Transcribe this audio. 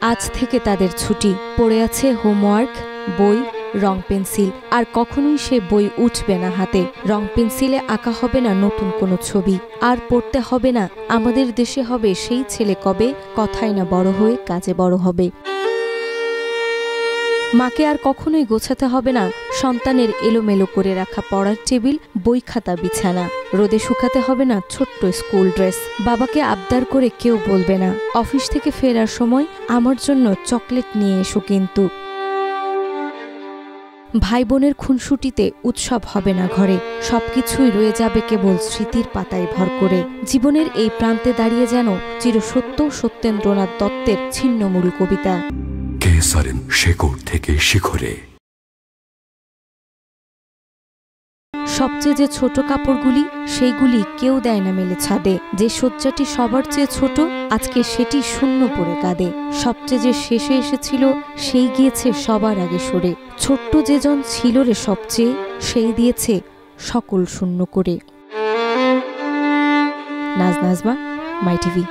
আজ থেকে তাদের ছুটি, পড়ে আছে হোমওয়ার্ক, বই, রং পেন্সিল। আর কখনোই সে বই উঠবে না হাতে, রং পেন্সিলে আঁকা হবে না নতুন কোনো ছবি, আর পড়তে হবে না আমাদের দেশে হবে সেই ছেলে কবে কথায় না বড় হয়ে কাজে বড় হবে। মাকে আর কখনোই গোছাতে হবে না সন্তানের এলোমেলো করে রাখা পড়ার টেবিল, বই খাতা, বিছানা। রোদে শুকাতে হবে না ছোট্ট স্কুল ড্রেস। বাবাকে আবদার করে কেউ বলবে না অফিস থেকে ফেরার সময় আমার জন্য চকলেট নিয়ে এসো। কিন্তু ভাই বোনের খুনসুটিতে উৎসব হবে না ঘরে, সবকিছুই রয়ে যাবে কেবল স্মৃতির পাতায় ভর করে। জীবনের এই প্রান্তে দাঁড়িয়ে যেন চিরসত্য সত্যেন্দ্রনাথ দত্তের ছিন্নমূল কবিতা। শেকড় থেকে শিখরে। সবচেয়ে যে ছোট কাপড়গুলি, সেইগুলি কেউ দেয় না মেলে ছাদে। যে শয্যাটি সবার চেয়ে ছোট, আজকে সেটি শূন্য পড়ে কাঁদে। সবচেয়ে যে শেষে এসেছিল, সেই গিয়েছে সবার আগে সরে। ছোট্ট যে জন ছিল রে সবচেয়ে, সেই দিয়েছে সকল শূন্য করে। নাজমা, মাই টিভি।